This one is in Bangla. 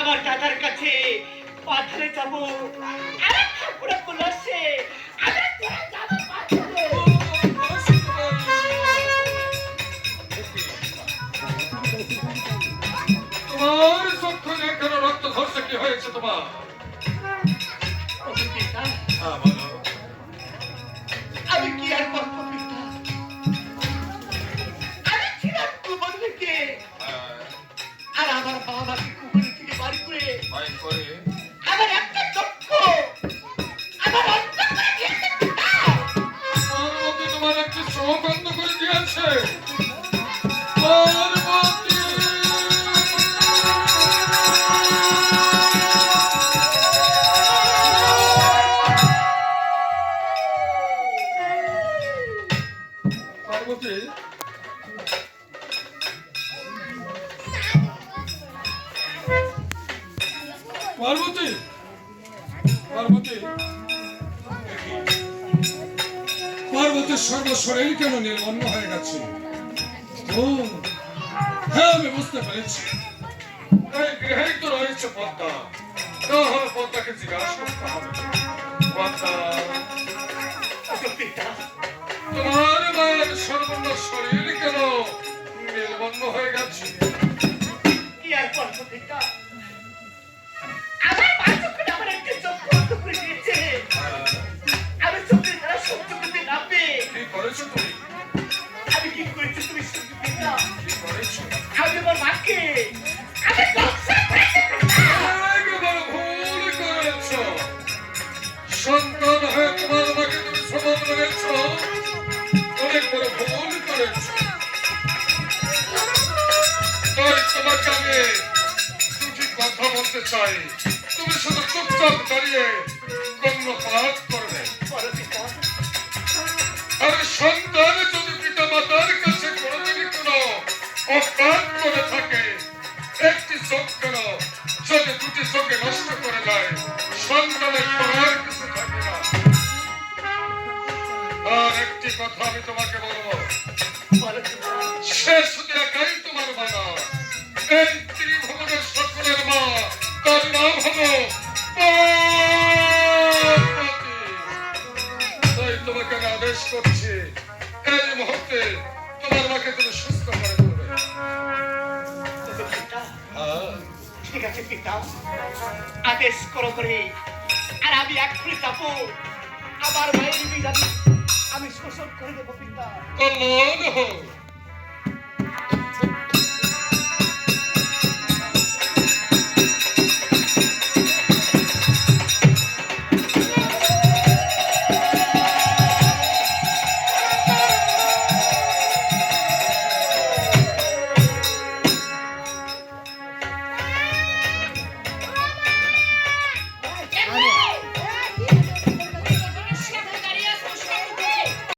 আমার দাদার কাছে পাথরে যাব। আরে ঠাকুর বলছে আরে তোরা যাব পাথরে। তোমার চক্ষু কেন রক্ত ঝরছে? কি হয়েছে তোমার? আমি কি আর করবো পিতা? আমি ছিলাম কুমোর থেকে, আর আমার বাবাকে কুমোর থেকে বাড়ি করে আমার একটা চক্ষু আমার অন্ধ করে দিয়েছে পিতা। পার্বতী তোমার একটি চোখ বন্ধ করে দিয়েছে। পার্বতী! পার্বতী, পার্বতী, পার্বতী, পার্বতীর সর্বশরীর কেন নির্বন্ন হয়ে গেছে? ও হ্যাঁ, আমি বুঝতে পেরেছি। এই গৃহেই তো রয়েছে পদ্মা। তাহলে পদ্মাকে জিজ্ঞাসা করতে হবে। পদ্মা, পিতা তোমার মায়ের সর্বন্ন শরীর কেন নির্বন্ন হয়ে গেছে? কি আর করবো পিতা? আমার মা যখন আমার একটা চক্ষু অন্ধ করে দিয়েছে, আমি চোখের দ্বারা সহ্য করতে না পেরে কি করেছো তুমি? আমি কি করেছি তুমি শুনতে পিতা? কি করেছো? আমি আমার মাকে আমি দর্শন করেছি পিতা। একেবারে ভুল করেছো। সন্তান হয়ে তোমার মাকে তুমি সমান করেছ। অনেক বড় ভুল করেছো। তাই তোমাকে আমি দুটি কথা বলতে চাই। তুমি শুধু চুপচাপ দাঁড়িয়ে কর্ণপাত করবে। বলো পিতা। আর সন্তান যদি পিতা মাতার কাছে কোনোদিনই কোনো অপরাধ করে থাকে, একটি চোখ কেন যদি দুটি চোখে নষ্ট করে দেয়, সন্তানের করার কিছু থাকে না। আর একটি কথা আমি তোমাকে বলবো, বলো পিতা। সে শুধু একাই তোমার মা না, এই ত্রিভুবনের সকলের মা। তার নাম হলো পার্বতী। তাই তোমাকে আমি আদেশ করছি, এই মুহূর্তে তোমার মাকে তুমি সুস্থ করে তুলবে। বলো পিতা। ঠিক আছে পিতা, আদেশ করো করে। আর আমি এক্ষুনি যাবো আমার মায়ের বিয়ে আমি শোষণ করে দেবো পিতা। কল্যাণ হোক।